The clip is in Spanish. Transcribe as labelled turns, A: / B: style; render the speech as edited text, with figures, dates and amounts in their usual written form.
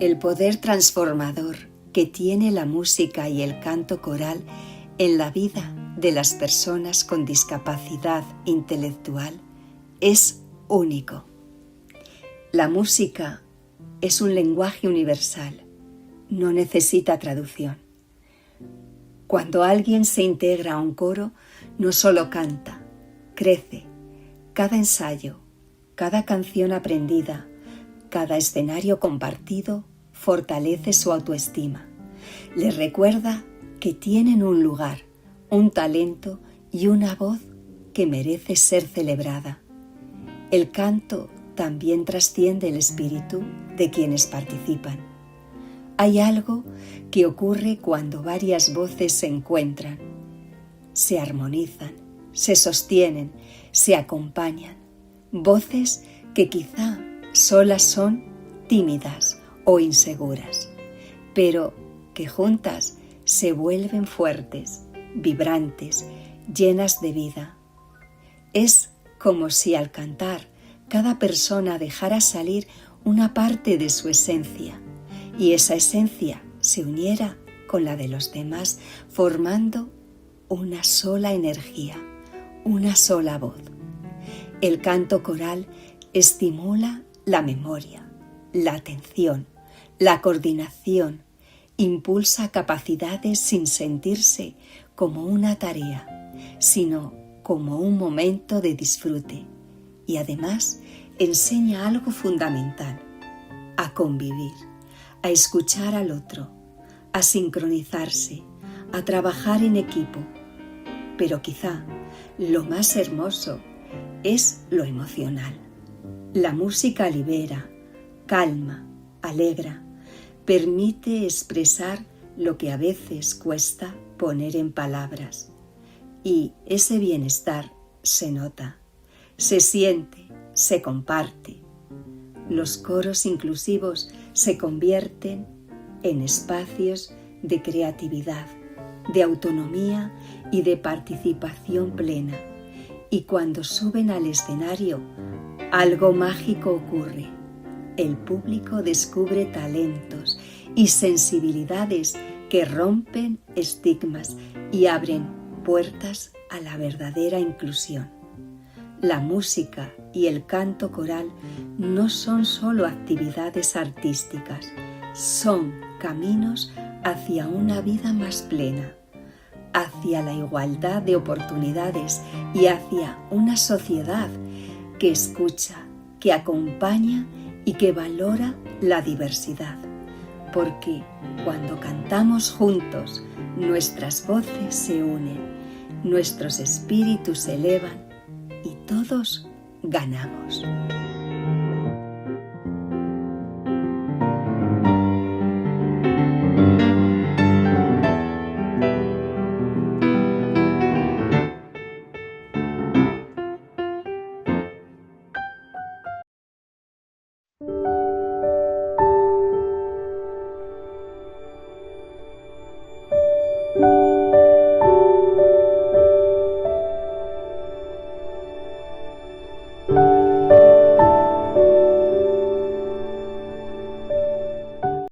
A: El poder transformador que tiene la música y el canto coral en la vida de las personas con discapacidad intelectual es único. La música es un lenguaje universal, no necesita traducción. Cuando alguien se integra a un coro, no solo canta, crece. Cada ensayo, cada canción aprendida, cada escenario compartido fortalece su autoestima. Les recuerda que tienen un lugar, un talento y una voz que merece ser celebrada. El canto también trasciende el espíritu de quienes participan. Hay algo que ocurre cuando varias voces se encuentran, se armonizan, se sostienen, se acompañan. Voces que quizá solas son tímidas o inseguras, pero que juntas se vuelven fuertes, vibrantes, llenas de vida. Es como si al cantar cada persona dejara salir una parte de su esencia y esa esencia se uniera con la de los demás, formando una sola energía, una sola voz. El canto coral estimula la memoria, la atención, la coordinación, impulsa capacidades sin sentirse como una tarea, sino como un momento de disfrute y además enseña algo fundamental: a convivir, a escuchar al otro, a sincronizarse, a trabajar en equipo. Pero quizá lo más hermoso es lo emocional. La música libera, calma, alegra, permite expresar lo que a veces cuesta poner en palabras. Y ese bienestar se nota, se siente, se comparte. Los coros inclusivos se convierten en espacios de creatividad, de autonomía y de participación plena. Y cuando suben al escenario, algo mágico ocurre. El público descubre talentos y sensibilidades que rompen estigmas y abren puertas a la verdadera inclusión. La música y el canto coral no son solo actividades artísticas, son caminos hacia una vida más plena, hacia la igualdad de oportunidades y hacia una sociedad que escucha, que acompaña y que valora la diversidad. Porque cuando cantamos juntos, nuestras voces se unen, nuestros espíritus se elevan y todos ganamos.